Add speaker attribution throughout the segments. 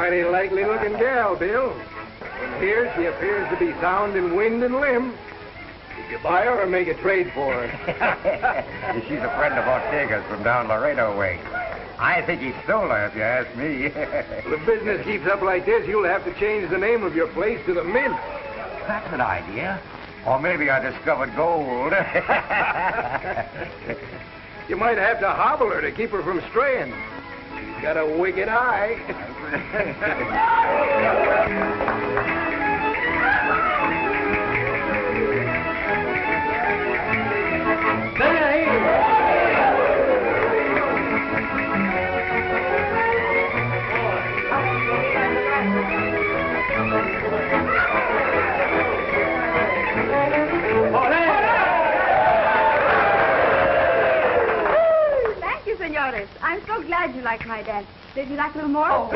Speaker 1: Mighty likely-looking gal, Bill. Here she appears to be sound in wind and limb. Did you buy her or make a trade for her?
Speaker 2: She's a friend of Ortega's from down Laredo way. I think he stole her, if you ask me.
Speaker 1: Well, if business keeps up like this, you'll have to change the name of your place to the Mint.
Speaker 2: That's an idea. Or maybe I discovered gold.
Speaker 1: You might have to hobble her to keep her from straying. She's got a wicked eye.
Speaker 3: Thank you, senores. I'm so glad you liked my dance. Did you like a little more?
Speaker 1: Oh.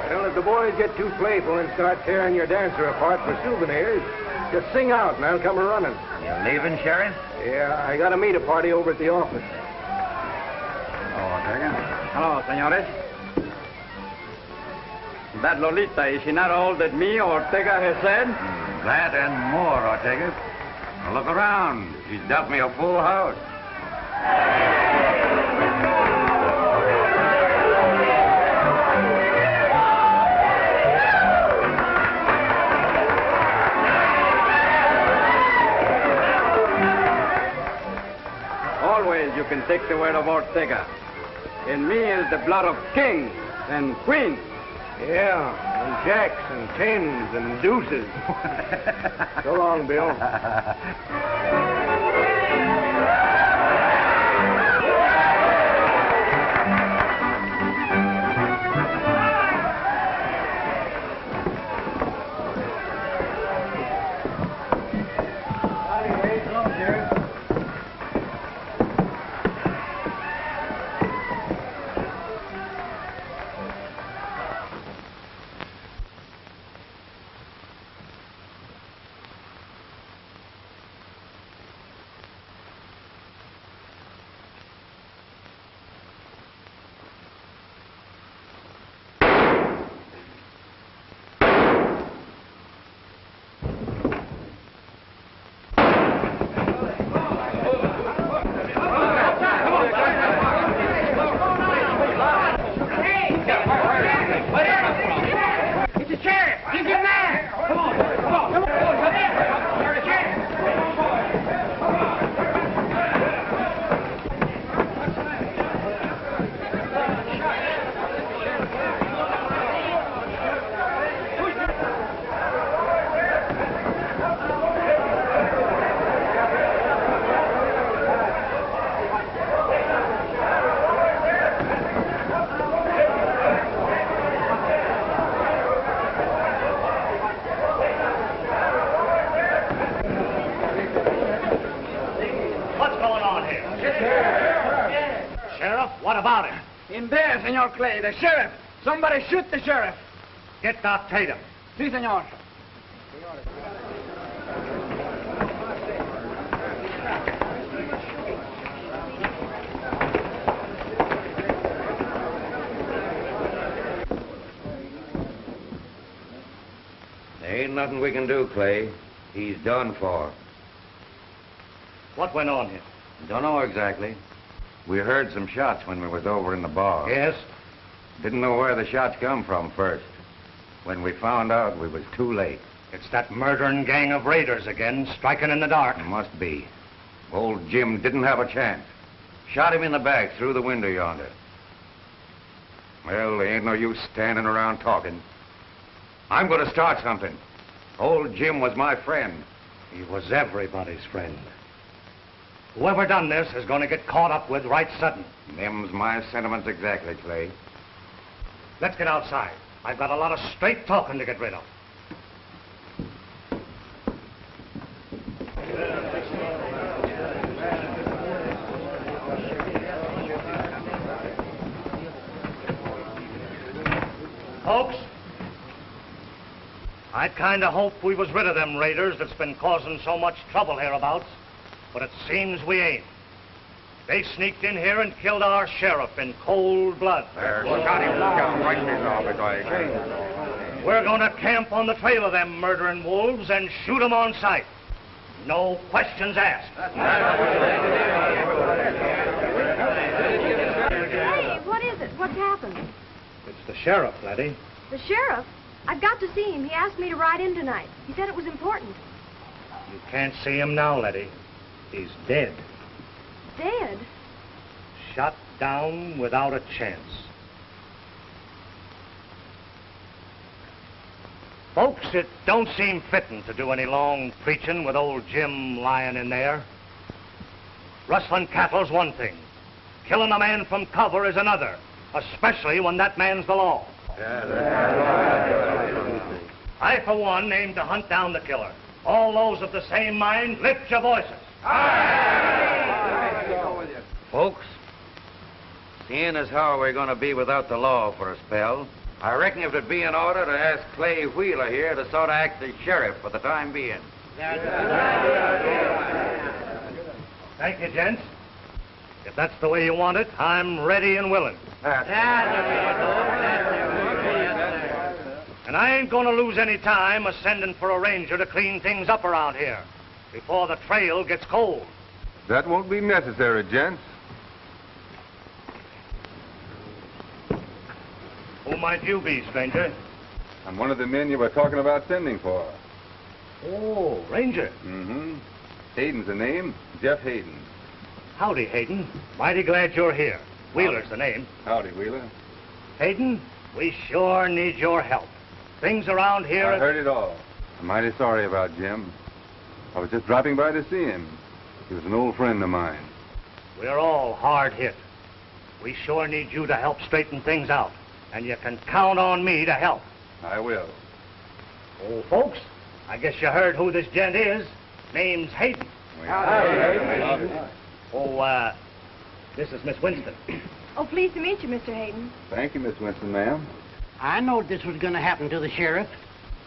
Speaker 1: Well, if the boys get too playful and start tearing your dancer apart for souvenirs, just sing out and I'll come a-running.
Speaker 2: You leaving, Sheriff?
Speaker 1: Yeah, I gotta meet a party over at the office.
Speaker 2: Oh, Ortega.
Speaker 4: Hello, senores. That Lolita, is she not all that me, Ortega, has said?
Speaker 2: That and more, Ortega. Now look around. She's dealt me a full house.
Speaker 4: Always you can take the word of Ortega. In me is the blood of kings and queens.
Speaker 1: Yeah, and jacks and tens and deuces. So long, Bill.
Speaker 4: Senor Clay, the sheriff. Somebody shoot the sheriff.
Speaker 2: Get that Tatum.
Speaker 4: Si, senor.
Speaker 2: There ain't nothing we can do, Clay. He's done for.
Speaker 5: What went on here?
Speaker 2: Don't know exactly. We heard some shots when we was over in the bar.
Speaker 5: Yes?
Speaker 2: Didn't know where the shots come from first. When we found out, we was too late.
Speaker 5: It's that murdering gang of raiders again, striking in the dark.
Speaker 2: It must be. Old Jim didn't have a chance. Shot him in the back through the window yonder. Well, there ain't no use standing around talking. I'm going to start something. Old Jim was my friend.
Speaker 5: He was everybody's friend. Whoever done this is going to get caught up with right sudden.
Speaker 2: Them's my sentiments exactly, Clay.
Speaker 5: Let's get outside. I've got a lot of straight talking to get rid of. I'd kind of hoped we was rid of them raiders that's been causing so much trouble hereabouts, but it seems we ain't. They sneaked in here and killed our sheriff in cold blood.
Speaker 2: Shot him right off his leg.
Speaker 5: We're going to camp on the trail of them murdering wolves and shoot them on sight. No questions asked.
Speaker 3: Hey, what is it? What's happened?
Speaker 5: It's the sheriff, Letty.
Speaker 3: The sheriff? I've got to see him. He asked me to ride in tonight. He said it was important.
Speaker 5: You can't see him now, Letty. He's dead.
Speaker 3: Dead?
Speaker 5: Shot down without a chance. Folks, it don't seem fitting to do any long preaching with old Jim lying in there. Rustling cattle's one thing. Killing a man from cover is another, especially when that man's the law. I, for one, aim to hunt down the killer. All those of the same mind, lift your voices.
Speaker 2: Folks, seeing as how we're going to be without the law for a spell, I reckon it would be in order to ask Clay Wheeler here to sort of act as sheriff for the time being.
Speaker 5: Thank you, gents. If that's the way you want it, I'm ready and willing. And I ain't going to lose any time a sending for a ranger to clean things up around here before the trail gets cold.
Speaker 1: That won't be necessary, gents.
Speaker 5: Who might you be, stranger?
Speaker 1: I'm one of the men you were talking about sending for.
Speaker 5: Oh, ranger.
Speaker 1: Mm-hmm. Hayden's the name, Jeff Hayden.
Speaker 5: Howdy, Hayden. Mighty glad you're here. Wheeler's the name.
Speaker 1: Howdy, Wheeler.
Speaker 5: Hayden, we sure need your help. Things around here...
Speaker 1: I heard it all. I'm mighty sorry about Jim. I was just dropping by to see him. He was an old friend of mine.
Speaker 5: We're all hard hit. We sure need you to help straighten things out. And you can count on me to help.
Speaker 1: I will.
Speaker 5: Oh, folks, I guess you heard who this gent is. Name's Hayden. Oh, this is Miss Winston.
Speaker 3: Oh, pleased to meet you, Mr. Hayden.
Speaker 1: Thank you, Miss Winston, ma'am.
Speaker 6: I knowed this was going to happen to the sheriff.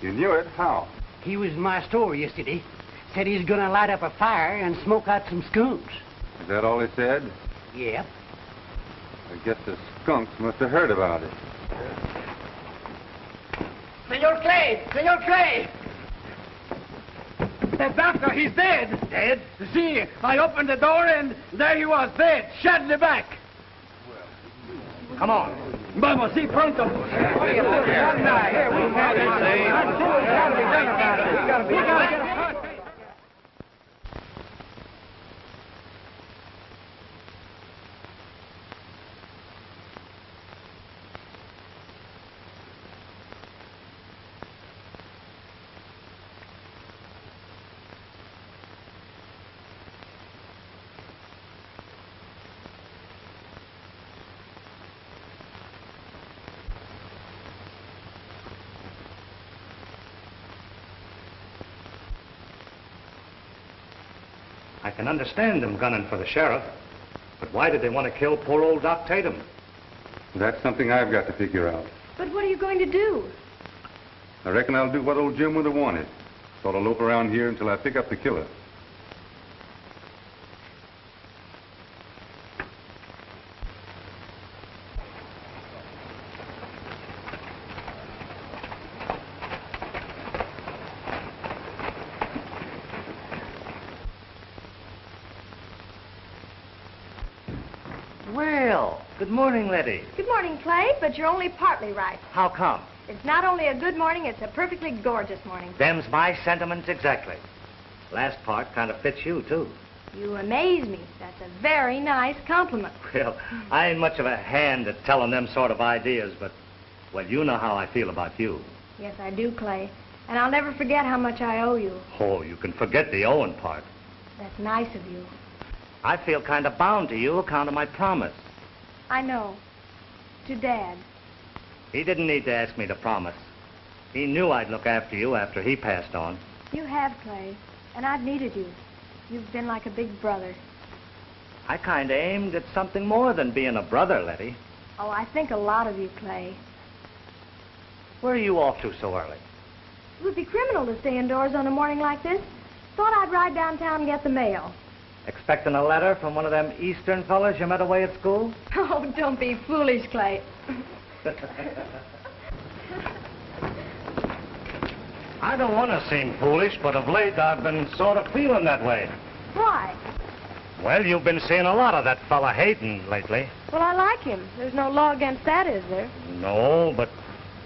Speaker 1: You knew it? How?
Speaker 6: He was in my store yesterday. Said he's going to light up a fire and smoke out some skunks.
Speaker 1: Is that all he said?
Speaker 6: Yep.
Speaker 1: I guess the skunks must have heard about it.
Speaker 6: Senor Clay! Senor Clay!
Speaker 4: The doctor, he's dead.
Speaker 5: Dead?
Speaker 4: See, I opened the door and there he was, dead, shot in the back.
Speaker 5: Come on.
Speaker 4: Vamos, sí, pronto.
Speaker 5: I can understand them gunning for the sheriff, but why did they want to kill poor old Doc Tatum?
Speaker 1: That's something I've got to figure out.
Speaker 3: But what are you going to do?
Speaker 1: I reckon I'll do what old Jim would have wanted. Sort of lope around here until I pick up the killer.
Speaker 5: Well, good morning, Letty.
Speaker 3: Good morning, Clay, but you're only partly right.
Speaker 5: How come?
Speaker 3: It's not only a good morning, it's a perfectly gorgeous morning.
Speaker 5: Them's my sentiments exactly. Last part kind of fits you, too.
Speaker 3: You amaze me. That's a very nice compliment.
Speaker 5: Well, I ain't much of a hand at telling them sort of ideas, but, well, you know how I feel about you.
Speaker 3: Yes, I do, Clay. And I'll never forget how much I owe you.
Speaker 5: Oh, you can forget the owing part.
Speaker 3: That's nice of you.
Speaker 5: I feel kind of bound to you account of my promise.
Speaker 3: I know. To Dad.
Speaker 5: He didn't need to ask me to promise. He knew I'd look after you after he passed on.
Speaker 3: You have, Clay. And I've needed you. You've been like a big brother.
Speaker 5: I kind of aimed at something more than being a brother, Letty.
Speaker 3: Oh, I think a lot of you, Clay.
Speaker 5: Where are you off to so early?
Speaker 3: It would be criminal to stay indoors on a morning like this. Thought I'd ride downtown and get the mail.
Speaker 5: Expecting a letter from one of them Eastern fellas you met away at school?
Speaker 3: Oh, don't be foolish, Clay.
Speaker 5: I don't want to seem foolish, but of late I've been sort of feeling that way.
Speaker 3: Why?
Speaker 5: Well, you've been seeing a lot of that fella Hayden lately.
Speaker 3: Well, I like him. There's no law against that, is there?
Speaker 5: No, but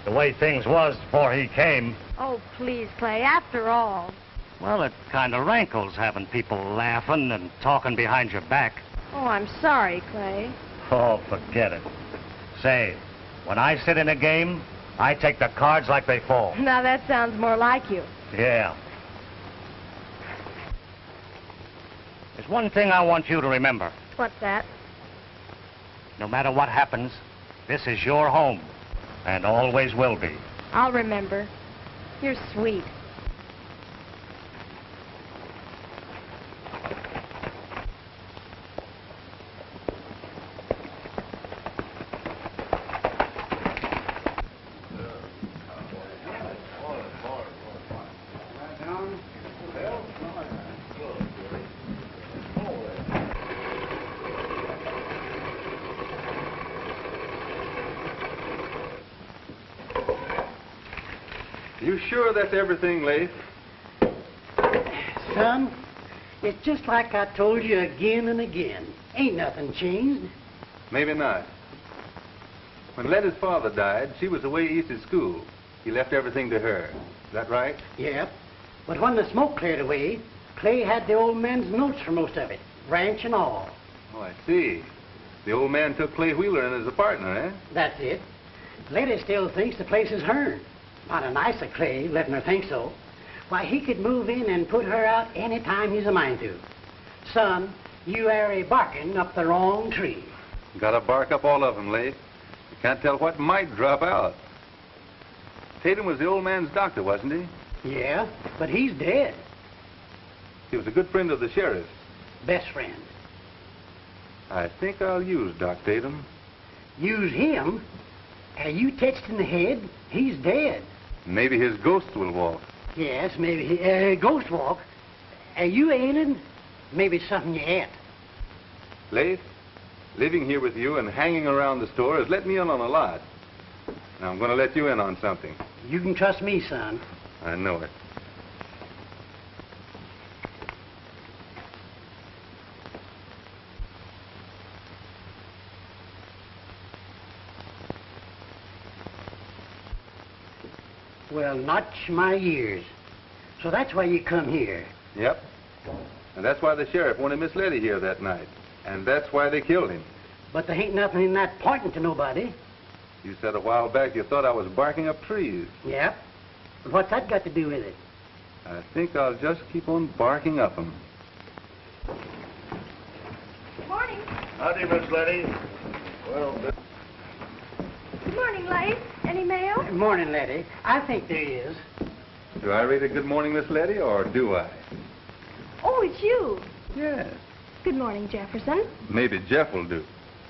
Speaker 5: the way things was before he came,
Speaker 3: Oh, please, Clay, after all.
Speaker 5: well, it kind of rankles having people laughing and talking behind your back.
Speaker 3: Oh, I'm sorry, Clay.
Speaker 5: Oh, forget it. Say, when I sit in a game, I take the cards like they fall.
Speaker 3: Now, that sounds more like you.
Speaker 5: Yeah. There's one thing I want you to remember.
Speaker 3: What's that?
Speaker 5: No matter what happens, this is your home, and always will be.
Speaker 3: I'll remember. You're sweet.
Speaker 1: You sure that's everything, Leif?
Speaker 6: Son, it's just like I told you again and again. Ain't nothing changed.
Speaker 1: Maybe not. When Letty's father died, she was away east at school. He left everything to her. Is that right?
Speaker 6: Yep. But when the smoke cleared away, Clay had the old man's notes for most of it, ranch and all.
Speaker 1: Oh, I see. The old man took Clay Wheeler in as a partner, eh?
Speaker 6: That's it. Letty still thinks the place is hers. Not a nice of Clay, letting her think so. Why, he could move in and put her out any time he's a mind to. Son, you are barking up the wrong tree.
Speaker 1: Gotta bark up all of them, Leif. You can't tell what might drop out. Tatum was the old man's doctor, wasn't he?
Speaker 6: Yeah, but he's dead.
Speaker 1: He was a good friend of the sheriff's.
Speaker 6: Best friend.
Speaker 1: I think I'll use Doc Tatum.
Speaker 6: Use him? Are you touched in the head? He's dead.
Speaker 1: Maybe his ghost will walk.
Speaker 6: Yes, maybe he, ghost walk. Are you ailing? Maybe something you ate.
Speaker 1: Leif, living here with you and hanging around the store has let me in on a lot. Now I'm going to let you in on something.
Speaker 6: You can trust me, son.
Speaker 1: I know it.
Speaker 6: Well, notch my ears. So that's why you come here.
Speaker 1: Yep. And that's why the sheriff wanted Miss Letty here that night. And that's why they killed him.
Speaker 6: But there ain't nothing in that pointing to nobody.
Speaker 1: You said a while back you thought I was barking up trees.
Speaker 6: Yep. But what's that got to do with it?
Speaker 1: I think I'll just keep on barking up them.
Speaker 3: Good morning.
Speaker 5: Howdy, Miss Letty. Well,
Speaker 3: Good morning, Leif. Any mail?
Speaker 6: Morning, Letty. I think there is.
Speaker 1: Do I read a good morning, Miss Letty, or do I?
Speaker 3: Oh, it's you.
Speaker 1: Yes.
Speaker 3: Good morning, Jefferson.
Speaker 1: Maybe Jeff will do.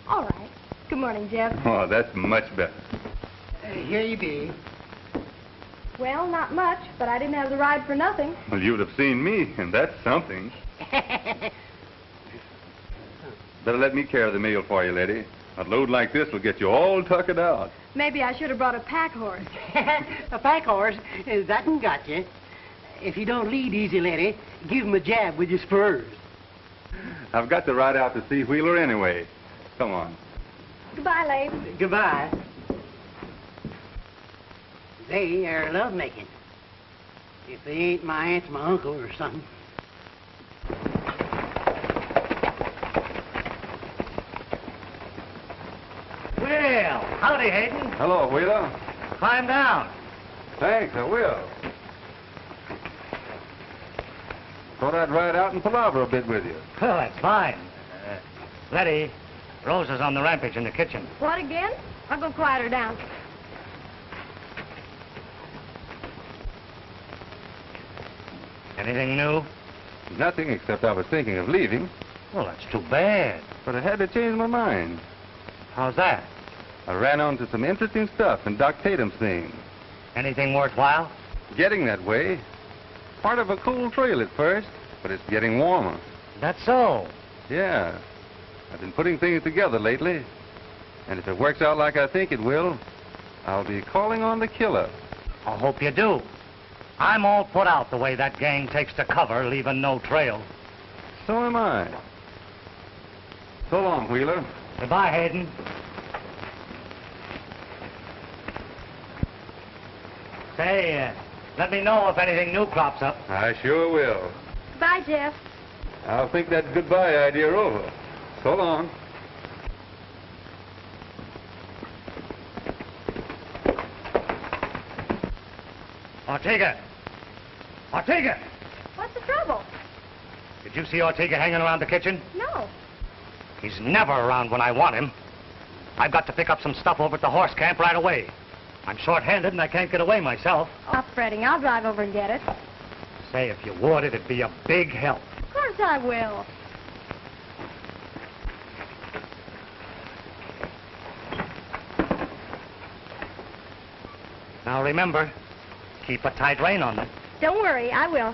Speaker 3: All right. Good morning, Jeff.
Speaker 1: Oh, that's much better.
Speaker 6: Here you be.
Speaker 3: Well, not much, but I didn't have the ride for nothing.
Speaker 1: Well, you'd have seen me, and that's something. Better let me carry the mail for you, Letty. A load like this will get you all tuckered out.
Speaker 3: Maybe I should have brought a pack horse.
Speaker 6: A pack horse? That one got you. If you don't lead easy, Letty, give him a jab with your spurs.
Speaker 1: I've got to ride out to see Wheeler anyway. Come on.
Speaker 3: Goodbye, Leif.
Speaker 6: Goodbye. They are lovemaking. If they ain't my aunt, my uncle, or something.
Speaker 5: well, howdy, Hayden.
Speaker 1: Hello, Wheeler.
Speaker 5: Climb down.
Speaker 1: Thanks, I will. Thought I'd ride out and palaver a bit with you.
Speaker 5: Well, that's fine. Letty, Rosa's on the rampage in the kitchen.
Speaker 3: What again? I'll go quiet her down.
Speaker 5: Anything new?
Speaker 1: Nothing, except I was thinking of leaving,
Speaker 5: Well, that's too bad.
Speaker 1: but I had to change my mind.
Speaker 5: How's that?
Speaker 1: I ran onto some interesting stuff in Doc Tatum's thing.
Speaker 5: Anything worthwhile?
Speaker 7: Getting that way. Part of a cool trail at first, but it's getting warmer.
Speaker 5: That's so.
Speaker 7: Yeah. I've been putting things together lately. And if it works out like I think it will, I'll be calling on the killer.
Speaker 5: I hope you do. I'm all put out the way that gang takes to cover, leaving no trail.
Speaker 7: So am I. So long, Wheeler.
Speaker 5: Goodbye, Hayden. Say, let me know if anything new crops up.
Speaker 7: I sure will.
Speaker 3: Bye, Jeff.
Speaker 7: I'll think that goodbye idea over. So long.
Speaker 5: Ortega! Ortega!
Speaker 3: What's the trouble?
Speaker 5: Did you see Ortega hanging around the kitchen?
Speaker 3: No.
Speaker 5: He's never around when I want him. I've got to pick up some stuff over at the horse camp right away. I'm short-handed and I can't get away myself.
Speaker 3: Stop fretting. I'll drive over and get it.
Speaker 5: Say, if you would, it'd be a big help.
Speaker 3: Of course I will.
Speaker 5: Now remember, keep a tight rein on them.
Speaker 3: Don't worry, I will.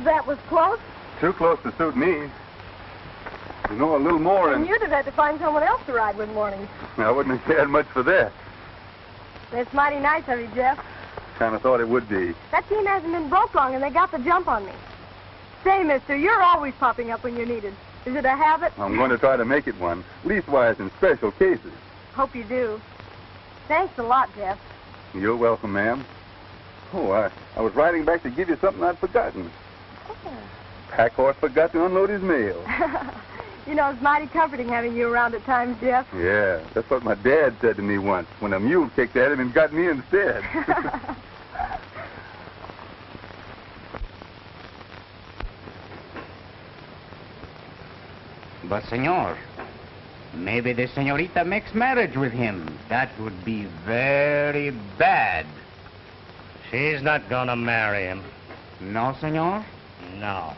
Speaker 8: That was close.
Speaker 7: Too close to suit me. You know, a little more
Speaker 8: And you'd have had to find someone else to ride with mornings.
Speaker 7: I wouldn't have cared much for that.
Speaker 8: It's mighty nice of you, Jeff.
Speaker 7: Kind of thought it would be.
Speaker 8: That team hasn't been broke long, and they got the jump on me. Say, mister, you're always popping up when you're needed. Is it a habit?
Speaker 7: I'm going to try to make it one, leastwise in special cases.
Speaker 8: Hope you do. Thanks a lot, Jeff.
Speaker 7: You're welcome, ma'am. Oh, I was riding back to give you something I'd forgotten.
Speaker 8: Oh.
Speaker 7: Pack horse forgot to unload his mail.
Speaker 8: You know, it's mighty comforting having you around at times, Jeff.
Speaker 7: Yeah, that's what my dad said to me once when a mule kicked at him and got me instead.
Speaker 9: But, senor, maybe the senorita makes marriage with him. That would be very bad.
Speaker 5: She's not gonna marry him.
Speaker 9: No, senor?
Speaker 5: No.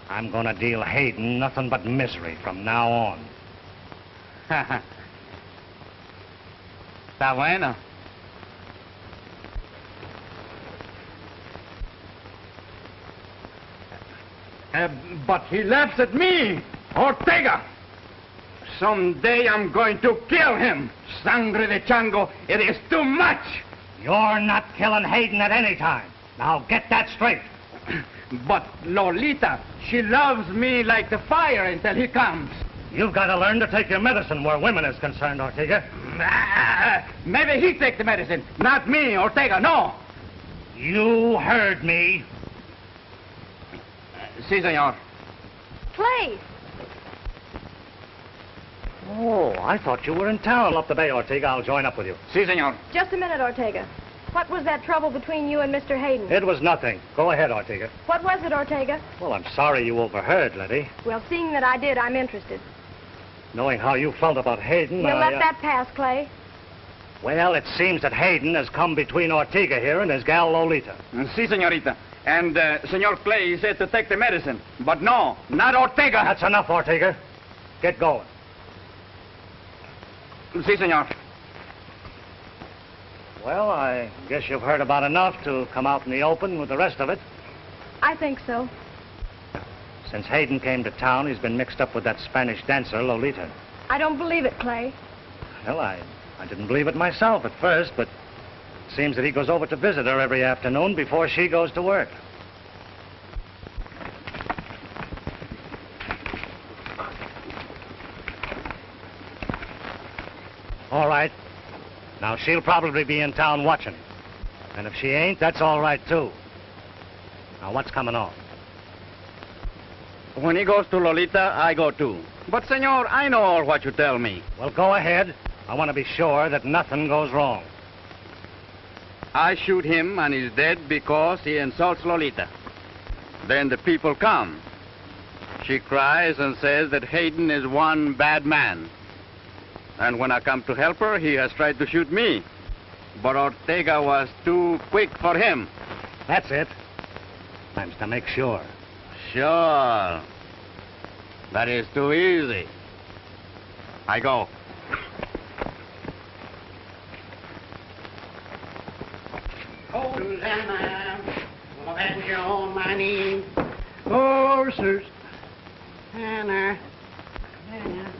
Speaker 5: I'm gonna deal Hayden nothing but misery from now on.
Speaker 9: Está bueno.
Speaker 4: But he laughs at me, Ortega. Someday I'm going to kill him. Sangre de chango, it is too much.
Speaker 5: You're not killing Hayden at any time. Now get that straight.
Speaker 4: But Lolita, she loves me like the fire until he comes.
Speaker 5: You've got to learn to take your medicine where women is concerned, Ortega.
Speaker 4: Maybe he take the medicine, not me, Ortega, no.
Speaker 5: You heard me.
Speaker 4: Si, senor.
Speaker 3: Clay!
Speaker 5: Oh, I thought you were in town. Up the bay, Ortega. I'll join up with you.
Speaker 4: Si, senor.
Speaker 3: Just a minute, Ortega. What was that trouble between you and Mr. Hayden?
Speaker 5: It was nothing. Go ahead, Ortega.
Speaker 3: What was it, Ortega?
Speaker 5: Well, I'm sorry you overheard, Letty.
Speaker 3: Well, seeing that I did, I'm interested.
Speaker 5: Knowing how you felt about Hayden,
Speaker 3: We'll let that pass, Clay.
Speaker 5: Well, it seems that Hayden has come between Ortega here and his gal Lolita.
Speaker 4: Si, senorita. And Senor Clay said to take the medicine. But no, not Ortega.
Speaker 5: That's enough, Ortega. Get going.
Speaker 4: Si, senor.
Speaker 5: Well, I guess you've heard about enough to come out in the open with the rest of it.
Speaker 3: I think so.
Speaker 5: Since Hayden came to town, he's been mixed up with that Spanish dancer, Lolita.
Speaker 3: I don't believe it, Clay.
Speaker 5: Well, I didn't believe it myself at first, but it seems that he goes over to visit her every afternoon before she goes to work. All right. Now, she'll probably be in town watching. And if she ain't, that's all right, too. Now, what's coming on?
Speaker 4: When he goes to Lolita, I go too. But, senor, I know all what you tell me.
Speaker 5: Well, go ahead. I want to be sure that nothing goes wrong.
Speaker 4: I shoot him and he's dead because he insults Lolita. Then the people come. She cries and says that Hayden is one bad man. And when I come to help her, he has tried to shoot me. But Ortega was too quick for him.
Speaker 5: That's it. Time's to make sure.
Speaker 4: Sure. That is too easy. I go.
Speaker 6: Hosanna, well, that's your own my name. Horses. Anna. Anna.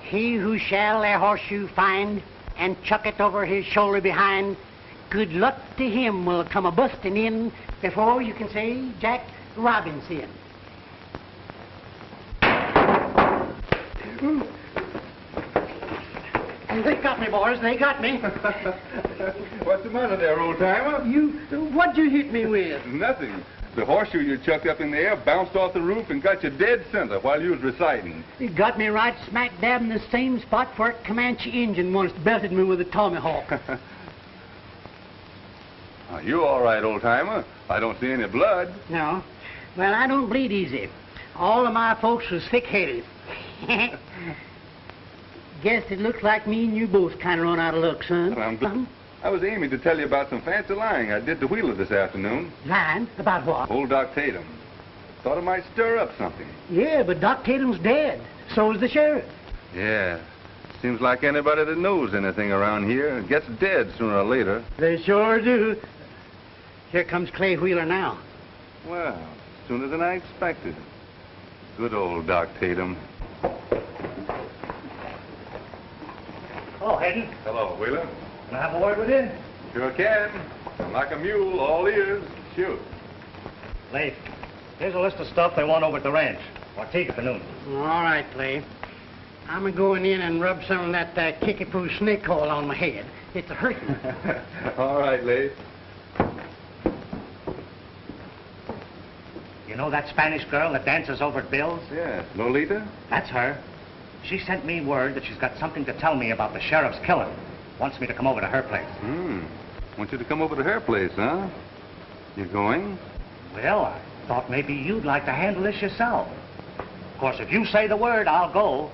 Speaker 6: He who shall a horseshoe find and chuck it over his shoulder behind, good luck to him will come a-busting in before you can say Jack Robinson. And they got me, boys. They got me.
Speaker 7: What's the matter there, old-timer?
Speaker 6: What'd you hit me with?
Speaker 7: Nothing. The horseshoe you chucked up in the air bounced off the roof and got you dead center while you was reciting.
Speaker 6: It got me right smack dab in the same spot where a Comanche Indian once belted me with a tomahawk.
Speaker 7: You all right, old-timer. I don't see any blood.
Speaker 6: No. Well, I don't bleed easy. All of my folks was thick-headed. Guess it looks like me and you both kind of run out of luck, son.
Speaker 7: I'm glad. I was aiming to tell you about some fancy lying I did to Wheeler this afternoon.
Speaker 6: Lying? About what?
Speaker 7: Old Doc Tatum. Thought it might stir up something.
Speaker 6: Yeah, but Doc Tatum's dead. So's the sheriff.
Speaker 7: Yeah. Seems like anybody that knows anything around here gets dead sooner or later.
Speaker 6: They sure do. Here comes Clay Wheeler now.
Speaker 7: Well, sooner than I expected. Good old Doc Tatum.
Speaker 5: Hello, Hayden.
Speaker 7: Hello, Wheeler.
Speaker 5: Can I have a word with you?
Speaker 7: Sure can. I'm like a mule, all ears. Shoot.
Speaker 5: Leif, here's a list of stuff they want over at the ranch. Ortega for noon.
Speaker 6: All right, Clay. I'm going in and rub some of that kickapoo snake oil on my head. It's a hurting.
Speaker 7: All right, Leif.
Speaker 5: You know that Spanish girl that dances over at Bill's?
Speaker 7: Yeah, Lolita?
Speaker 5: That's her. She sent me word that she's got something to tell me about the sheriff's killing. Wants me to come over to her place.
Speaker 7: Want you to come over to her place, huh? You going?
Speaker 5: Well, I thought maybe you'd like to handle this yourself. Of course, if you say the word, I'll go.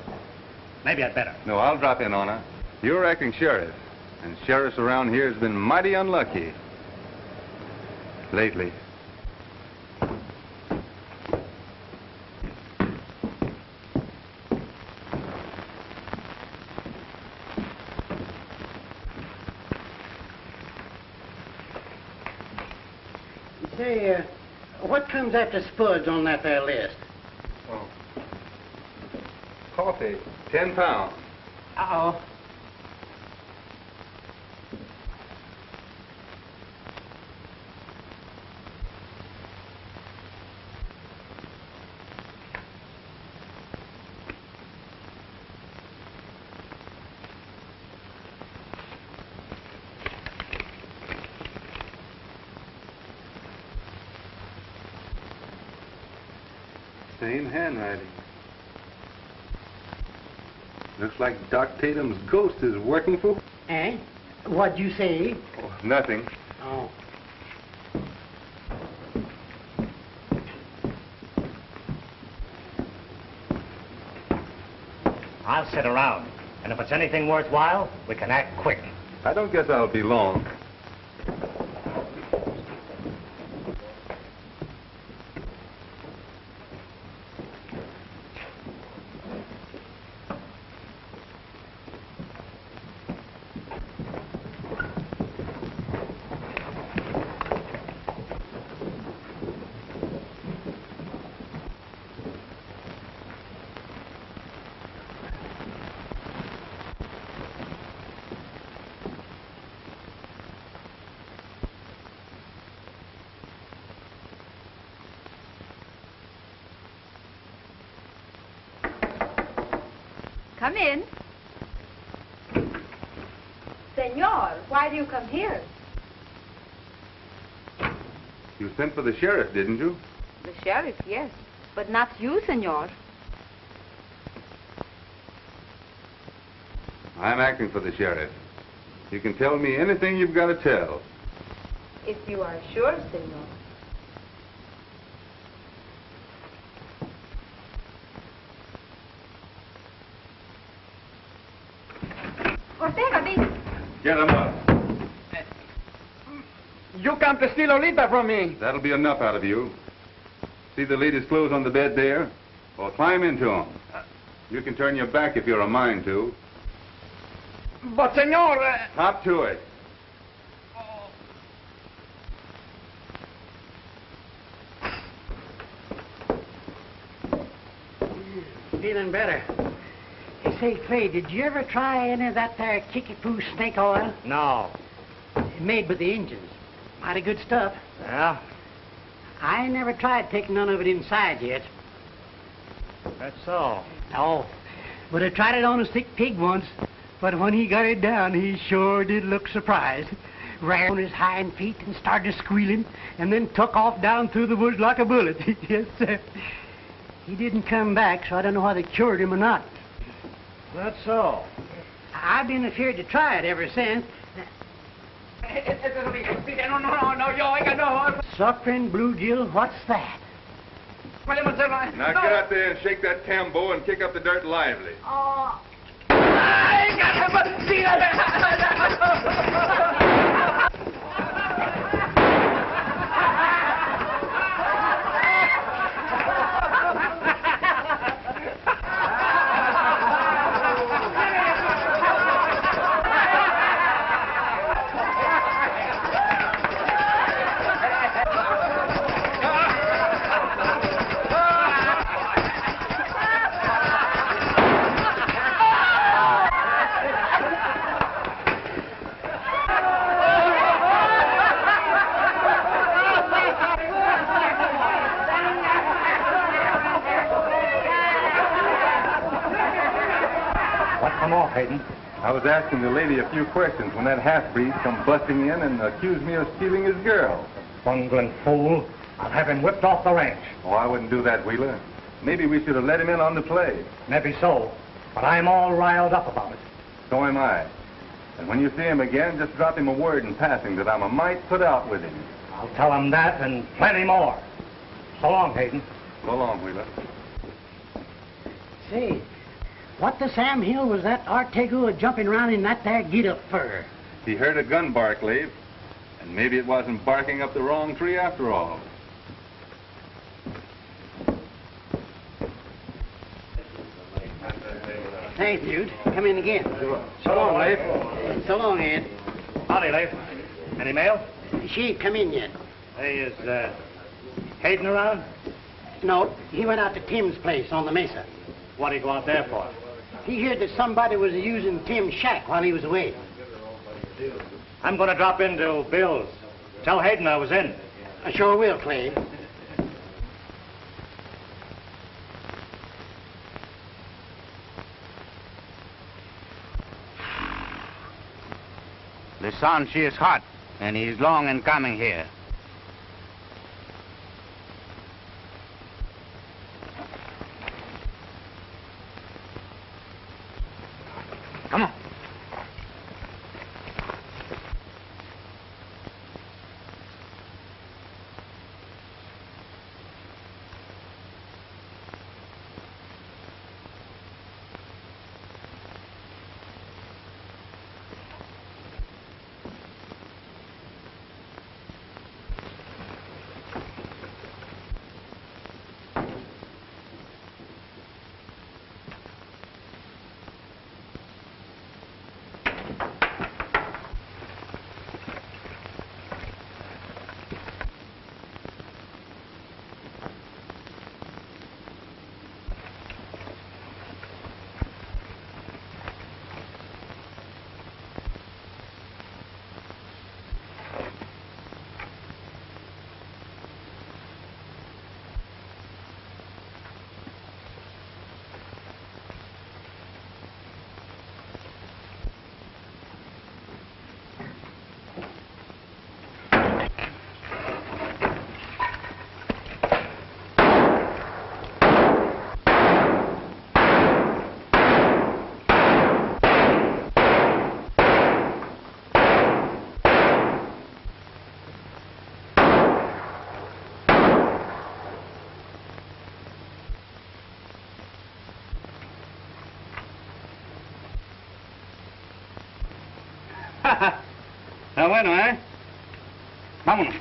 Speaker 5: Maybe I'd better.
Speaker 7: No, I'll drop in on her. You're acting sheriff, and sheriffs around here has been mighty unlucky lately.
Speaker 6: Say, what comes after spuds on that there list?
Speaker 7: Oh. Coffee, 10 pounds.
Speaker 6: Uh-oh.
Speaker 7: Same handwriting. Looks like Doc Tatum's ghost is working for...
Speaker 6: Eh? What'd you say?
Speaker 7: Oh, nothing.
Speaker 6: Oh.
Speaker 5: I'll sit around. And if it's anything worthwhile, we can act quick.
Speaker 7: I don't guess I'll be long.
Speaker 3: Come in. Senor, why do you come here?
Speaker 7: You sent for the sheriff, didn't you?
Speaker 3: The sheriff, yes. But not you, senor.
Speaker 7: I'm acting for the sheriff. You can tell me anything you've got to tell.
Speaker 3: If you are sure, senor. Ortega, baby.
Speaker 7: Get him up.
Speaker 1: You come to steal Lolita from me.
Speaker 7: That'll be enough out of you. See the lady's clothes on the bed there? Well, climb into them. You can turn your back if you're a mind to.
Speaker 1: But, senor...
Speaker 7: Hop to it.
Speaker 6: Feeling better. Hey, say, Clay, did you ever try any of that there kickapoo snake oil?
Speaker 5: No.
Speaker 6: Made by the Indians. Mighty good stuff.
Speaker 5: Yeah?
Speaker 6: I ain't never tried taking none of it inside yet.
Speaker 5: That's so.
Speaker 6: No. But I tried it on a sick pig once. But when he got it down, he sure did look surprised. Ran on his hind feet and started squealing, and then took off down through the woods like a bullet. Yes, sir. He didn't come back, so I don't know whether they cured him or not.
Speaker 5: That's so.
Speaker 6: I've been afraid to try it ever since. Suffering bluegill, what's that?
Speaker 7: Now get out there and shake that tambo and kick up the dirt lively. I was asking the lady a few questions when that half-breed come busting in and accused me of stealing his girl.
Speaker 5: Bungling fool. I'll have him whipped off the ranch.
Speaker 7: Oh, I wouldn't do that, Wheeler. Maybe we should have let him in on the play.
Speaker 5: Maybe so. But I'm all riled up about it.
Speaker 7: So am I. And when you see him again, just drop him a word in passing that I'm a mite put out with him.
Speaker 5: I'll tell him that and plenty more. So long, Hayden.
Speaker 7: So long, Wheeler.
Speaker 6: Say, What the Sam Hill was that Ortega jumping around in that there get-up for?
Speaker 7: He heard a gun bark, Leif. And maybe it wasn't barking up the wrong tree after all.
Speaker 6: Thanks, Jude. Come in again.
Speaker 5: So long, Leif.
Speaker 6: So long, Ed.
Speaker 5: Howdy, Leif. Any mail?
Speaker 6: She ain't come in yet.
Speaker 5: Hey, is Hayden around?
Speaker 6: No, he went out to Tim's place on the mesa.
Speaker 5: What'd he go out there for?
Speaker 6: He heard that somebody was using Tim's shack while he was away.
Speaker 5: I'm going to drop into Bill's. Tell Hayden I was in.
Speaker 6: I sure will, Clay.
Speaker 9: The sun, she is hot, and he is long in coming here. Come on.
Speaker 4: Está bueno, ¿eh? Vámonos.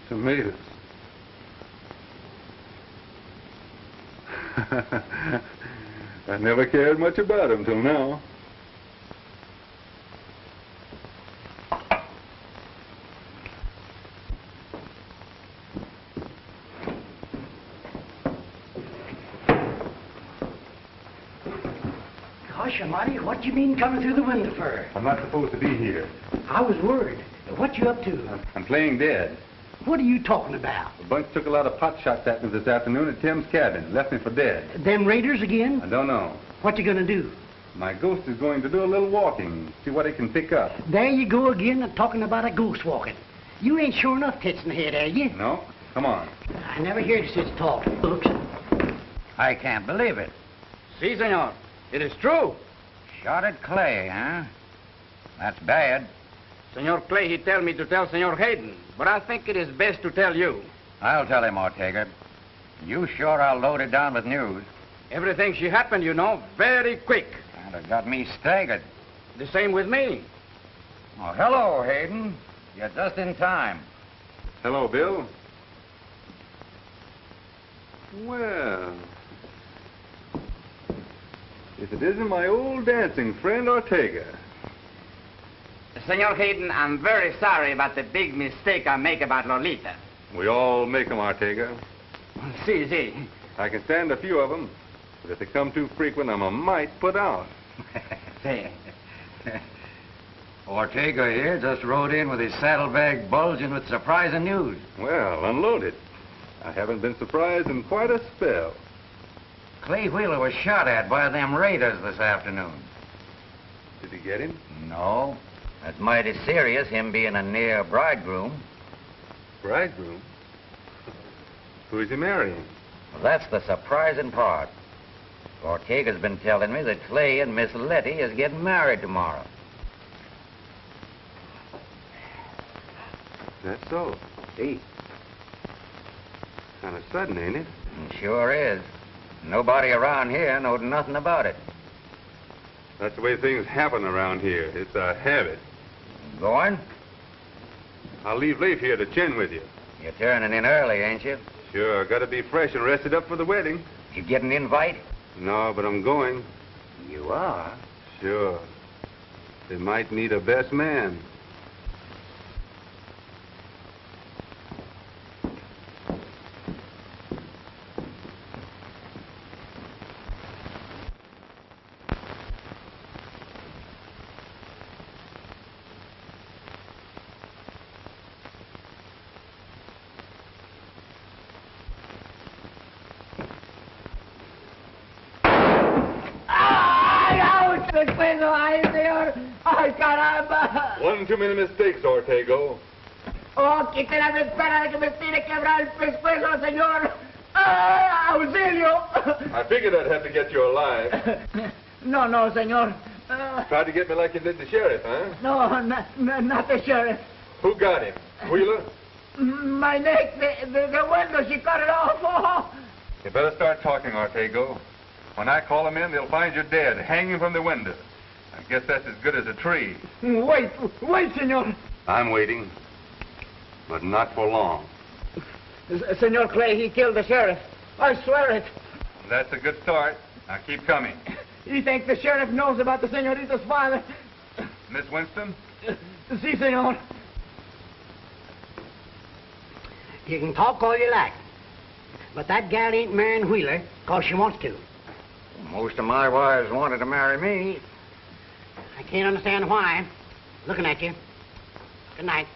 Speaker 7: Tomatoes. I never cared much about them till now.
Speaker 6: Gosh almighty, what you mean coming through the window for?
Speaker 7: I'm not supposed to be here.
Speaker 6: I was worried. What you up to?
Speaker 7: I'm playing dead.
Speaker 6: What are you talking about?
Speaker 7: A bunch took a lot of pot shots at me this afternoon at Tim's cabin. Left me for dead.
Speaker 6: Them raiders again?
Speaker 7: I don't know.
Speaker 6: What you gonna do?
Speaker 7: My ghost is going to do a little walking, see what he can pick up.
Speaker 6: There you go again, talking about a ghost walking. You ain't sure enough tits in the head, are you?
Speaker 7: No? Come on.
Speaker 6: I never heard such talk. Looks.
Speaker 2: I can't believe it.
Speaker 4: Si, senor. It is true.
Speaker 2: Shot at Clay, huh? That's bad.
Speaker 4: Senor Clay, he tell me to tell Senor Hayden, but I think it is best to tell you.
Speaker 2: I'll tell him, Ortega. You sure are loaded down with news.
Speaker 4: Everything she happened, you know, very quick.
Speaker 2: And it got me staggered.
Speaker 4: The same with me.
Speaker 2: Oh, hello, Hayden. You're just in time.
Speaker 7: Hello, Bill. Well, if it isn't my old dancing friend Ortega.
Speaker 9: Senor Hayden, I'm very sorry about the big mistake I make about Lolita.
Speaker 7: We all make 'em, Ortega.
Speaker 9: Si.
Speaker 7: I can stand a few of 'em, But if they come too frequent, I'm a mite put out.
Speaker 2: Say, Ortega here just rode in with his saddlebag bulging with surprising news.
Speaker 7: Well, unload it. I haven't been surprised in quite a spell.
Speaker 2: Clay Wheeler was shot at by them raiders this afternoon.
Speaker 7: Did you get him?
Speaker 2: No. That's mighty serious, him being a near bridegroom.
Speaker 7: Bridegroom? Who is he marrying?
Speaker 2: Well, that's the surprising part. Ortega's been telling me that Clay and Miss Letty is getting married tomorrow.
Speaker 7: That's so.
Speaker 2: See?
Speaker 7: Kind of sudden, ain't it?
Speaker 2: Sure is. Nobody around here knows nothing about it.
Speaker 7: That's the way things happen around here. It's a habit.
Speaker 2: Going?
Speaker 7: I'll leave Leif here to chin with you.
Speaker 2: You're turning in early, ain't you?
Speaker 7: Sure, gotta be fresh and rested up for the wedding.
Speaker 2: You get an invite?
Speaker 7: No, but I'm going.
Speaker 2: You are?
Speaker 7: Sure. They might need a best man.
Speaker 10: ¡Ay, señor! ¡Ay, caramba!
Speaker 7: One too many mistakes, Ortega.
Speaker 10: ¡Oh, qué la espera de que me tiene quebrar el pescuezo, señor! ¡Ah, auxilio!
Speaker 7: I figured I'd have to get you alive.
Speaker 10: No, no, señor.
Speaker 7: Tried to get me like you did the sheriff, huh?
Speaker 10: No, not the sheriff.
Speaker 7: Who got him? Wheeler?
Speaker 10: My neck, the window, she cut it off. Oh.
Speaker 7: You better start talking, Ortega. When I call them in, they'll find you dead, hanging from the window. I guess that's as good as a tree.
Speaker 10: Wait, senor.
Speaker 7: I'm waiting, but not for long.
Speaker 10: Senor Clay, he killed the sheriff. I swear it.
Speaker 7: That's a good start. Now keep coming.
Speaker 10: You think the sheriff knows about the senorita's father?
Speaker 7: Miss Winston?
Speaker 10: Si, senor.
Speaker 6: You can talk all you like, but that gal ain't marrying Wheeler because she wants to.
Speaker 2: Most of my wives wanted to marry me.
Speaker 6: I can't understand why. Looking at you. Good night.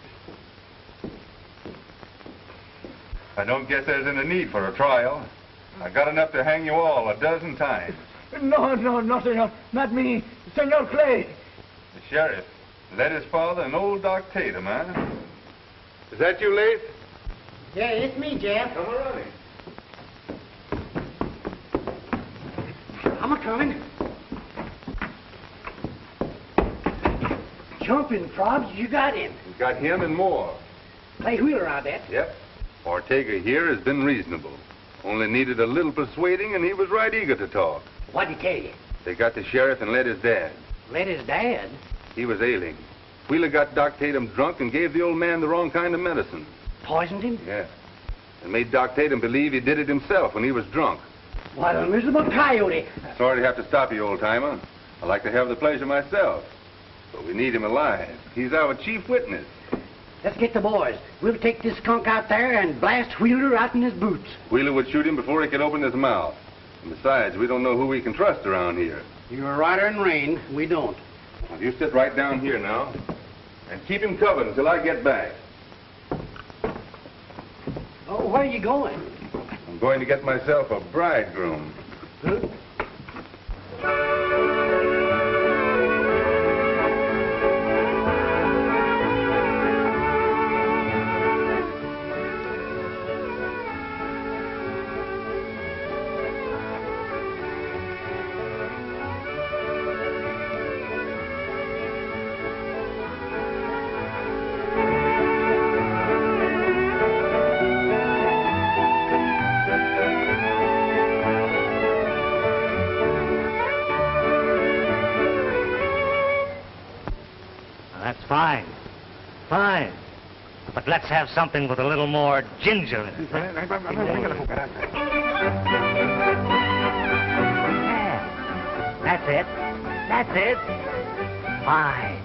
Speaker 7: I don't guess there's any need for a trial. I got enough to hang you all a dozen times.
Speaker 10: No, senor. Not me. Senor Clay.
Speaker 7: The sheriff. Letty's father and old Doc Tatum, huh? Is that you, Leif?
Speaker 6: Yeah, it's me, Jeff.
Speaker 7: Come running.
Speaker 6: I'm a-coming. Jumping frogs, you got him.
Speaker 7: We got him and more.
Speaker 6: Clay Wheeler out there.
Speaker 7: Yep. Ortega here has been reasonable. Only needed a little persuading, and he was right eager to talk.
Speaker 6: What'd he tell you?
Speaker 7: They got the sheriff and Letty's dad.
Speaker 6: Letty's dad?
Speaker 7: He was ailing. Wheeler got Doc Tatum drunk and gave the old man the wrong kind of medicine.
Speaker 6: Poisoned him?
Speaker 7: Yeah. And made Doc Tatum believe he did it himself when he was drunk.
Speaker 6: What a miserable coyote.
Speaker 7: Sorry to have to stop you, old-timer. I'd like to have the pleasure myself. But we need him alive. He's our chief witness.
Speaker 6: Let's get the boys. We'll take this skunk out there and blast Wheeler out in his boots.
Speaker 7: Wheeler would shoot him before he could open his mouth. And besides, we don't know who we can trust around here.
Speaker 6: You're a rider in rain. We don't.
Speaker 7: Well, you sit right down here now. And keep him covered until I get back.
Speaker 6: Oh, where are you going?
Speaker 7: I'm going to get myself a bridegroom.
Speaker 6: Huh?
Speaker 5: Fine. But let's have something with a little more ginger in it. Yeah, that's it. Fine.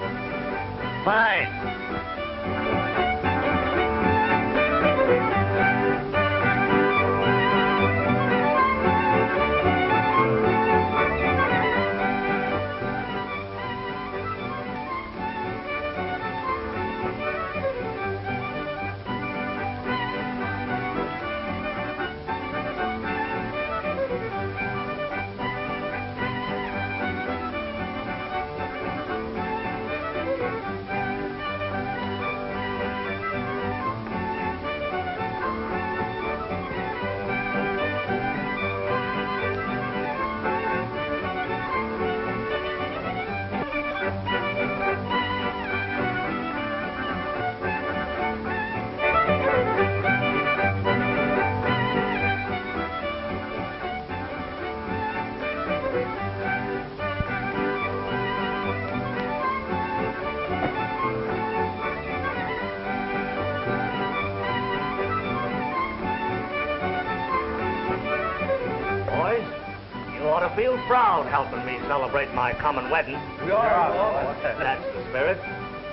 Speaker 5: I feel proud helping me celebrate my coming wedding.
Speaker 1: We are.
Speaker 5: That's the spirit.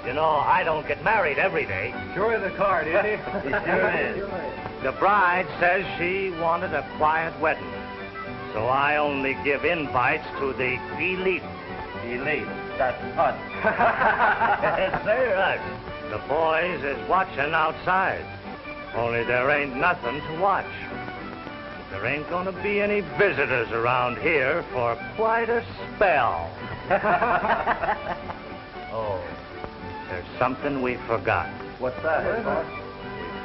Speaker 5: You know, I don't get married every day.
Speaker 1: Sure is a card, isn't he?
Speaker 5: He sure is. The bride says she wanted a quiet wedding. So I only give invites to the elite.
Speaker 2: Elite. That's us.
Speaker 5: Say us. The boys is watching outside. Only there ain't nothing to watch. There ain't gonna be any visitors around here for quite a spell. Oh, there's something we forgot.
Speaker 1: What's that?
Speaker 5: We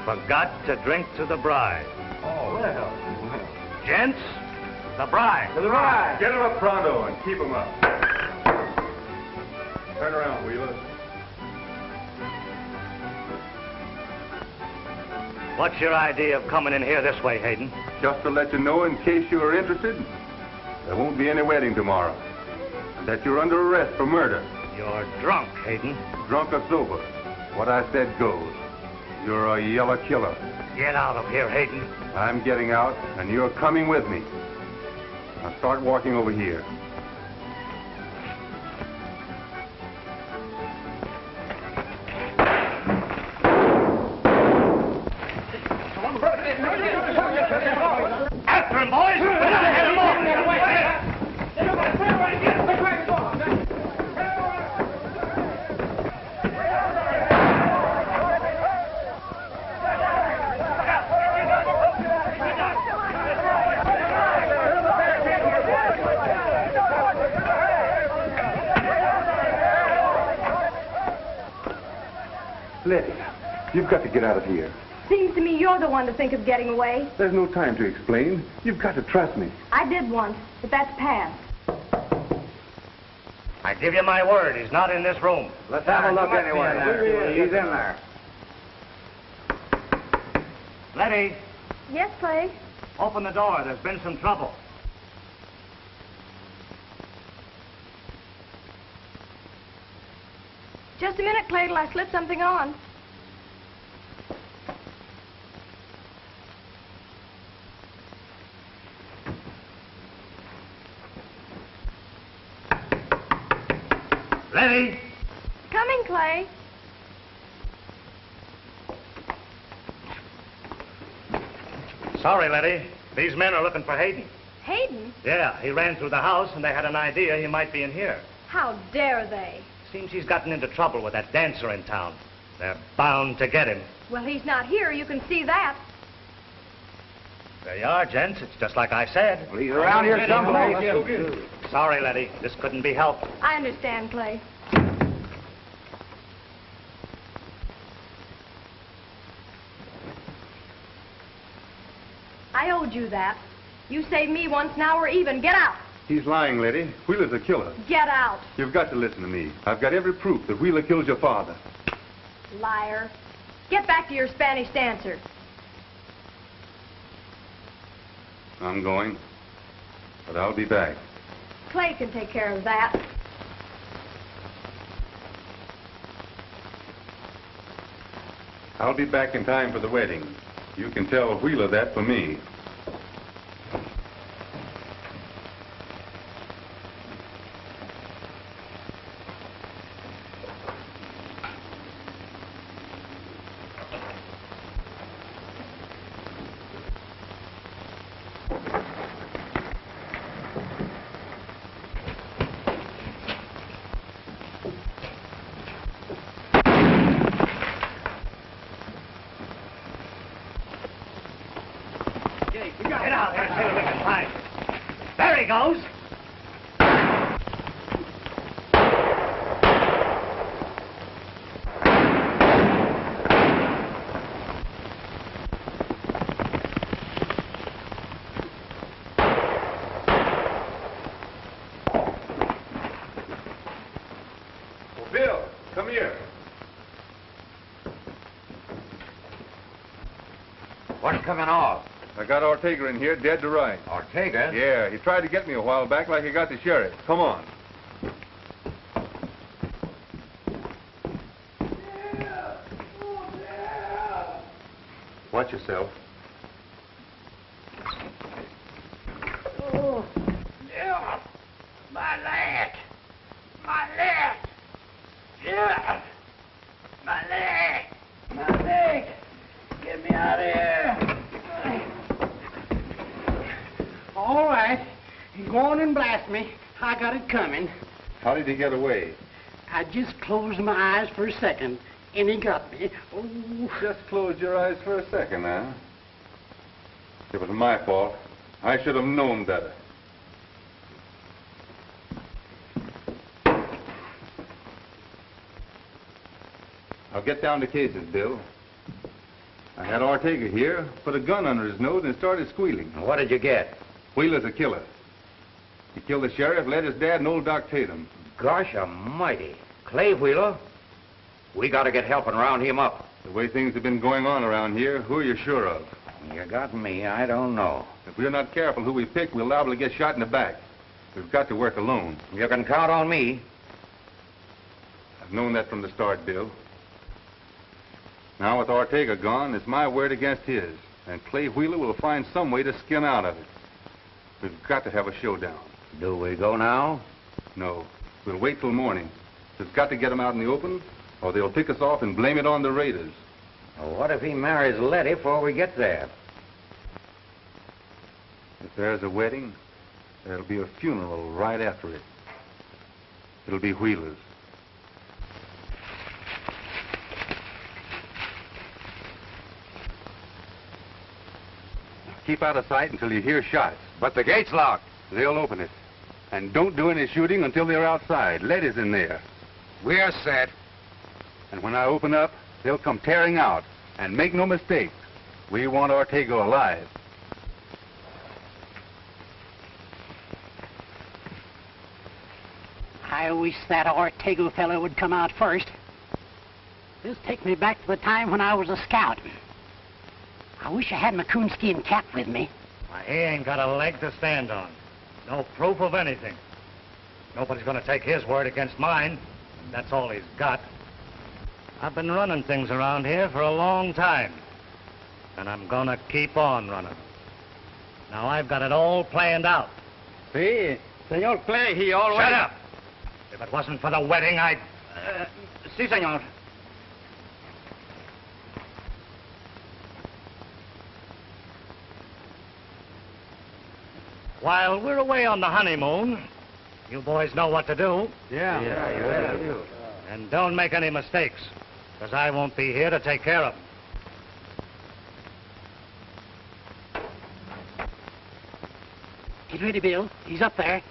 Speaker 5: forgot to drink to the bride.
Speaker 1: Oh, well.
Speaker 5: Gents, the bride.
Speaker 1: To the bride. Get him up pronto and keep him up. Turn around, Wheeler.
Speaker 5: What's your idea of coming in here this way, Hayden?
Speaker 7: Just to let you know, in case you are interested, there won't be any wedding tomorrow. And that you're under arrest for murder.
Speaker 5: You're drunk, Hayden.
Speaker 7: Drunk or sober. What I said goes. You're a yellow killer.
Speaker 5: Get out of here, Hayden.
Speaker 7: I'm getting out, and you're coming with me. Now start walking over here.
Speaker 5: After him, boys! Get him off!
Speaker 7: Letty, you've got to get out of here.
Speaker 3: Seems to me you're the one to think of getting away.
Speaker 7: There's no time to explain. You've got to trust me.
Speaker 3: I did once, but that's past.
Speaker 5: I give you my word, he's not in this room.
Speaker 2: Let's have a look anyway. He's in there.
Speaker 5: Letty,
Speaker 3: Yes, Clay?
Speaker 5: open the door. There's been some trouble.
Speaker 3: Just a minute, Clay, till I slip something on.
Speaker 5: Letty!
Speaker 3: Coming, Clay.
Speaker 5: Sorry, Letty. These men are looking for Hayden.
Speaker 3: Hayden?
Speaker 5: Yeah, he ran through the house, and they had an idea he might be in here.
Speaker 3: How dare they?
Speaker 5: Seems he's gotten into trouble with that dancer in town. They're bound to get him.
Speaker 3: Well, he's not here. You can see that.
Speaker 5: There you are, gents. It's just like I said.
Speaker 2: Well, he's around here someplace.
Speaker 5: Sorry, Letty. This couldn't be helped.
Speaker 3: I understand, Clay. I owed you that. You saved me once, now we're even. Get out.
Speaker 7: He's lying, Letty. Wheeler's a killer.
Speaker 3: Get out.
Speaker 7: You've got to listen to me. I've got every proof that Wheeler killed your father.
Speaker 3: Liar. Get back to your Spanish dancer.
Speaker 7: I'm going, but I'll be back.
Speaker 3: Clay can take care of that.
Speaker 7: I'll be back in time for the wedding. You can tell Wheeler that for me.
Speaker 5: Get out there, see what we can find. There he goes.
Speaker 7: Well, Bill, come here.
Speaker 2: What's coming off?
Speaker 7: I got Ortega in here, dead to rights.
Speaker 2: Ortega?
Speaker 7: Yeah, he tried to get me a while back like he got the sheriff. Come on. Watch yourself.
Speaker 1: Yeah.
Speaker 6: Go on and blast me. I got it coming.
Speaker 7: How did he get away?
Speaker 6: I just closed my eyes for a second, and he got me. Oh.
Speaker 7: Just closed your eyes for a second, huh? It was my fault. I should have known better. I'll get down to cases, Bill. I had Ortega here, put a gun under his nose, and started squealing.
Speaker 2: What did you get?
Speaker 7: Wheeler's a killer. He killed the sheriff, led his dad and old Doc Tatum.
Speaker 2: Gosh almighty. Clay Wheeler? We got to get help and round him up.
Speaker 7: The way things have been going on around here, who are you sure of?
Speaker 2: You got me. I don't know.
Speaker 7: If we're not careful who we pick, we're liable to get shot in the back. We've got to work alone.
Speaker 2: You can count on me.
Speaker 7: I've known that from the start, Bill. Now with Ortega gone, it's my word against his. And Clay Wheeler will find some way to skin out of it. We've got to have a showdown.
Speaker 2: Do we go now?
Speaker 7: No. We'll wait till morning. We've got to get them out in the open, or they'll pick us off and blame it on the raiders.
Speaker 2: Well, what if he marries Letty before we get there?
Speaker 7: If there's a wedding, there'll be a funeral right after it. It'll be Wheeler's. Keep out of sight until you hear shots.
Speaker 4: But the gate's locked.
Speaker 7: They'll open it. And don't do any shooting until they're outside. Letty's in there.
Speaker 4: We're set.
Speaker 7: And when I open up, they'll come tearing out. And make no mistake, we want Ortega alive.
Speaker 6: I wish that Ortega fellow would come out first. This takes me back to the time when I was a scout. I wish I had my coonskin cap with me.
Speaker 5: Why, he ain't got a leg to stand on. No proof of anything. Nobody's going to take his word against mine. That's all he's got. I've been running things around here for a long time. And I'm going to keep on running. Now I've got it all planned out.
Speaker 4: See, Senor Clay, he always...
Speaker 5: Shut up! If it wasn't for the wedding, I'd...
Speaker 4: Si, senor.
Speaker 5: While we're away on the honeymoon, you boys know what to do.
Speaker 4: Yeah.
Speaker 5: And don't make any mistakes, because I won't be here to take care of them.
Speaker 6: Get ready, Bill. He's up there.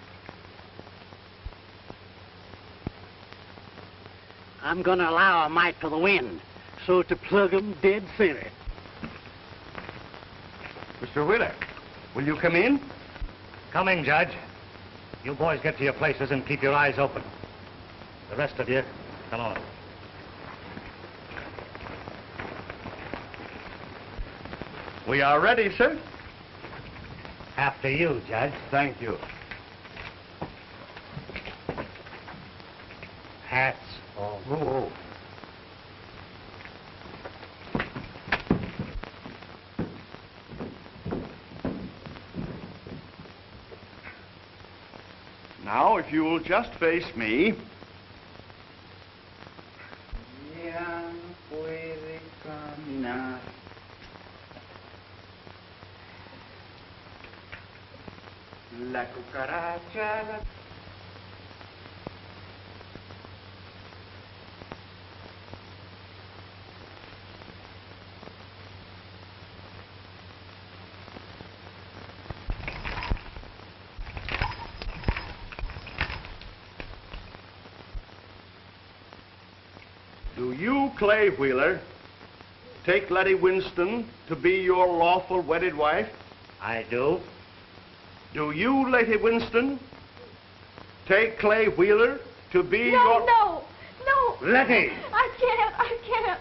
Speaker 6: I'm going to allow a mite to the wind, so to plug 'em dead center.
Speaker 4: Mr. Wheeler, will you come in?
Speaker 5: Coming, Judge. You boys get to your places and keep your eyes open. The rest of you, come on.
Speaker 4: We are ready, sir.
Speaker 5: After you, Judge.
Speaker 4: Thank you.
Speaker 5: Hats off.
Speaker 4: Oh. Now, if you will just face me.
Speaker 9: Ya no puede caminar. La cucaracha.
Speaker 11: Do you, Clay Wheeler, take Letty Winston to be your lawful wedded wife?
Speaker 5: I do.
Speaker 11: Do you, Letty Winston, take Clay Wheeler to be your...
Speaker 8: No!
Speaker 5: Letty!
Speaker 8: I can't!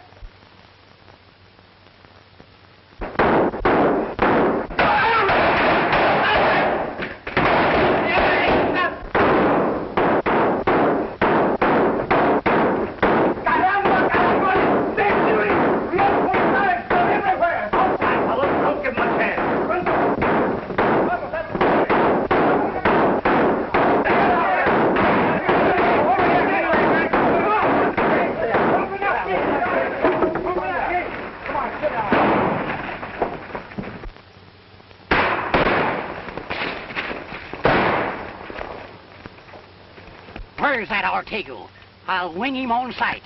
Speaker 6: Where's that Ortega? I'll wing him on sight.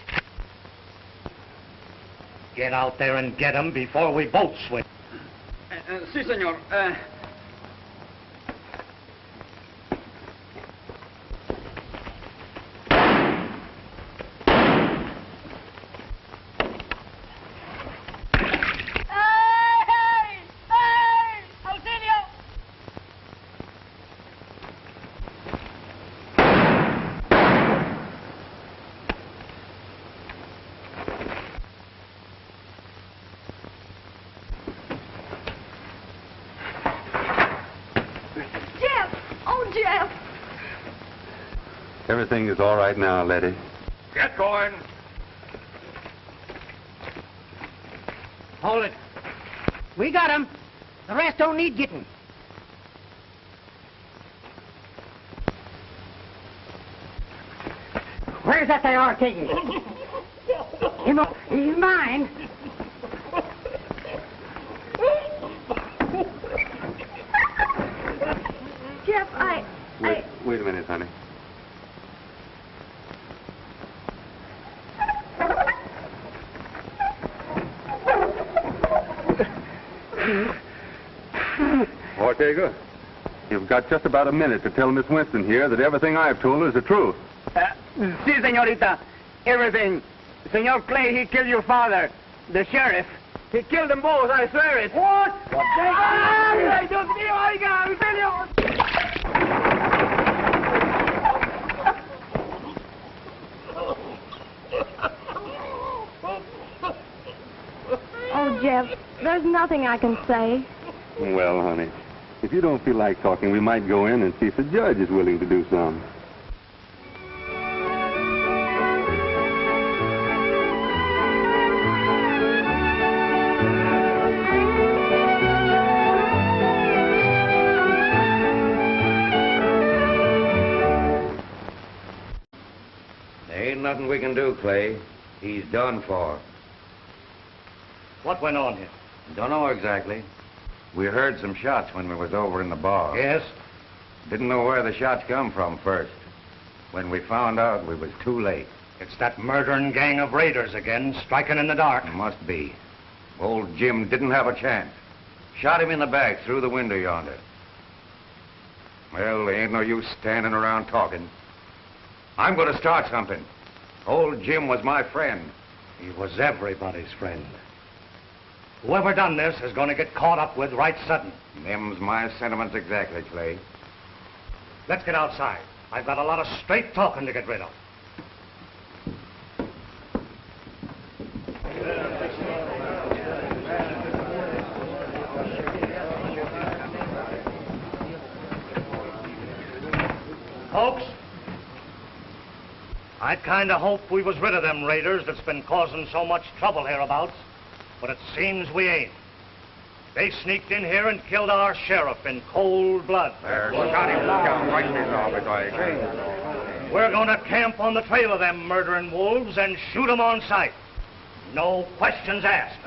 Speaker 5: Get out there and get him before we both swim.
Speaker 4: Si, senor.
Speaker 7: Everything is all right now, Letty.
Speaker 1: Get going.
Speaker 6: Hold it. We got him. The rest don't need getting. Where's that there Ortega? He's mine.
Speaker 3: Jeff,
Speaker 7: Wait a minute, honey. Ortega, you've got just about a minute to tell Miss Winston here that everything I've told her is the truth.
Speaker 10: Si, señorita. Everything. Senor Clay, he killed your father. The sheriff. He killed them both, I swear it. What? Ay, Dios mío, oiga, en serio.
Speaker 8: Oh, Jeff, there's nothing I can say.
Speaker 7: Well, honey, if you don't feel like talking, we might go in and see if the judge is willing to do some.
Speaker 2: There ain't nothing we can do, Clay. He's done for.
Speaker 5: What went on here?
Speaker 2: Don't know exactly. We heard some shots when we was over in the bar.
Speaker 5: Yes?
Speaker 2: Didn't know where the shots come from first. When we found out, we was too late.
Speaker 5: It's that murdering gang of raiders again, striking in the dark.
Speaker 2: Must be. Old Jim didn't have a chance. Shot him in the back through the window yonder. Well, there ain't no use standing around talking. I'm going to start something. Old Jim was my friend.
Speaker 5: He was everybody's friend. Whoever done this is going to get caught up with right sudden.
Speaker 2: Them's my sentiments exactly, Clay.
Speaker 5: Let's get outside. I've got a lot of straight talking to get rid of. Folks, I kind of hoped we was rid of them raiders that's been causing so much trouble hereabouts, but it seems we ain't. They sneaked in here and killed our sheriff in cold blood.
Speaker 1: Shot him down right in his office.
Speaker 5: We're going to camp on the trail of them murdering wolves and shoot them on sight. No questions asked.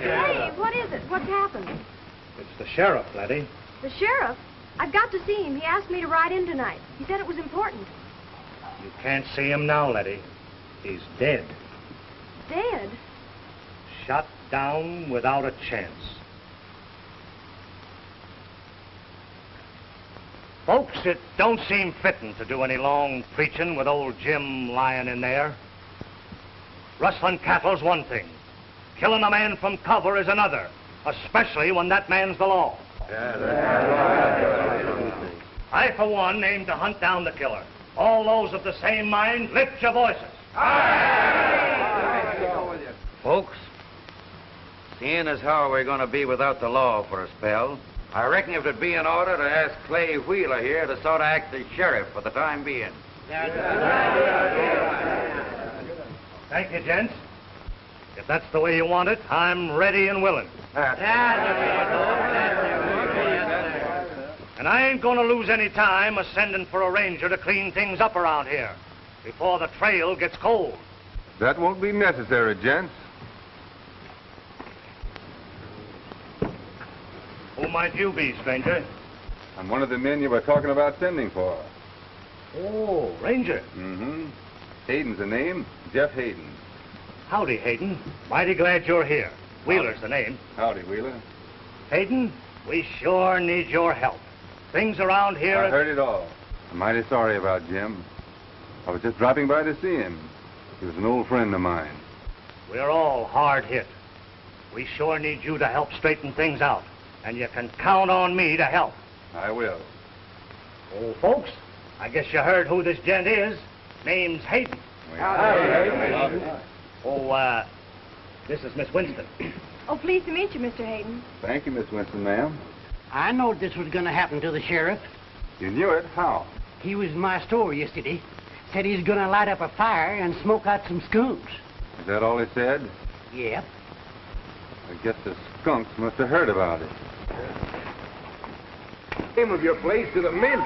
Speaker 3: Hey, what is it? What's happened?
Speaker 5: It's the sheriff, Letty.
Speaker 3: The sheriff? I've got to see him. He asked me to ride in tonight. He said it was important.
Speaker 5: You can't see him now, Letty. He's dead.
Speaker 3: Dead?
Speaker 5: Shot down without a chance. Folks, it don't seem fitting to do any long preaching with old Jim lying in there. Rustling cattle's one thing. Killing a man from cover is another, especially when that man's the law. I, for one, aim to hunt down the killer. All those of the same mind, lift your voices.
Speaker 2: Folks, seeing as how we're going to be without the law for a spell, I reckon if it'd be in order to ask Clay Wheeler here to sort of act as sheriff for the time being.
Speaker 5: Thank you, gents. If that's the way you want it, I'm ready and willing. And I ain't going to lose any time sending for a ranger to clean things up around here before the trail gets cold.
Speaker 7: That won't be necessary, gents.
Speaker 5: Who might you be, stranger?
Speaker 7: I'm one of the men you were talking about sending for.
Speaker 5: Oh, Ranger.
Speaker 7: Mm-hmm. Hayden's the name. Jeff Hayden.
Speaker 5: Howdy, Hayden. Mighty glad you're here. Wheeler's the name.
Speaker 7: Howdy, Wheeler.
Speaker 5: Hayden, we sure need your help. Things around here...
Speaker 7: I heard it all. I'm mighty sorry about Jim. I was just dropping by to see him. He was an old friend of mine.
Speaker 5: We're all hard hit. We sure need you to help straighten things out. And you can count on me to help.
Speaker 7: I will.
Speaker 5: Oh, folks, I guess you heard who this gent is. Name's Hayden. Oh, this is Miss Winston.
Speaker 3: Oh, pleased to meet you, Mr. Hayden.
Speaker 7: Thank you, Miss Winston, ma'am.
Speaker 6: I knowed this was going to happen to the sheriff.
Speaker 7: You knew it? How?
Speaker 6: He was in my store yesterday. Said he's going to light up a fire and smoke out some skunks.
Speaker 7: Is that all he said?
Speaker 6: Yep.
Speaker 7: I guess the skunks must have heard about it.
Speaker 1: Name of your place to the mint.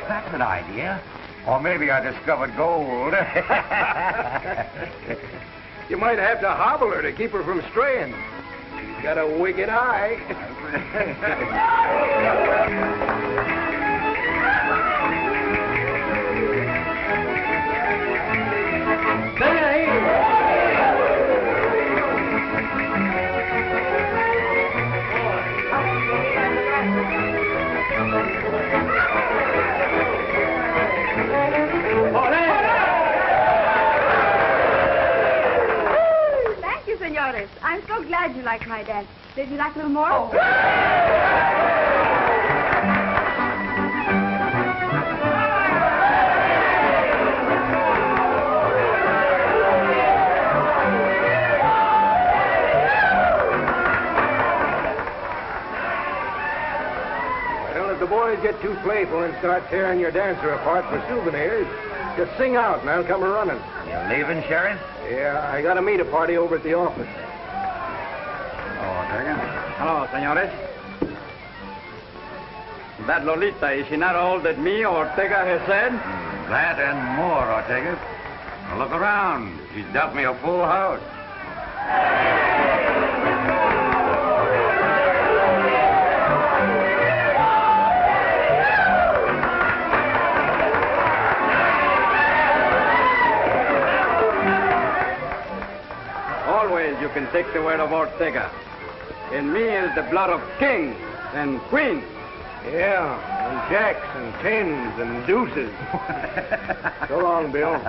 Speaker 2: That's an idea. Or maybe I discovered gold.
Speaker 1: You might have to hobble her to keep her from straying. She's got a wicked eye.
Speaker 3: Thank you, senores. I'm so glad you liked my dance. Did you like a little more? Oh.
Speaker 1: Well, if the boys get too playful and start tearing your dancer apart for souvenirs, just sing out and I'll come a-running.
Speaker 2: You leaving, Sheriff?
Speaker 1: Yeah, I got to meet a party over at the office.
Speaker 2: Oh, Ortega.
Speaker 4: Hello, senores. That Lolita, is she not all that me, Ortega, has said?
Speaker 2: That and more, Ortega. Now look around. She's got me a full house.
Speaker 4: Always you can take the word of Ortega. In me is the blood of kings and queens.
Speaker 1: Yeah, and jacks and tens and deuces. So long, Bill.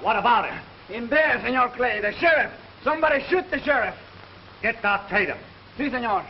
Speaker 5: What about him?
Speaker 10: In there, Senor Clay, the sheriff. Somebody shoot the sheriff.
Speaker 5: Get that Tatum.
Speaker 10: Si, senor.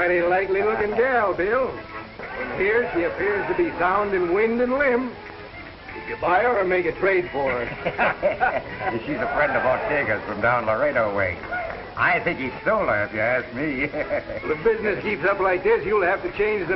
Speaker 1: mighty likely-looking gal, Bill. And here she appears to be sound in wind and limb. Did you buy her or make a trade for her?
Speaker 2: She's a friend of Ortega's from down Laredo way. I think he stole her, if you ask me.
Speaker 1: Well, if business keeps up like this, you'll have to change the name.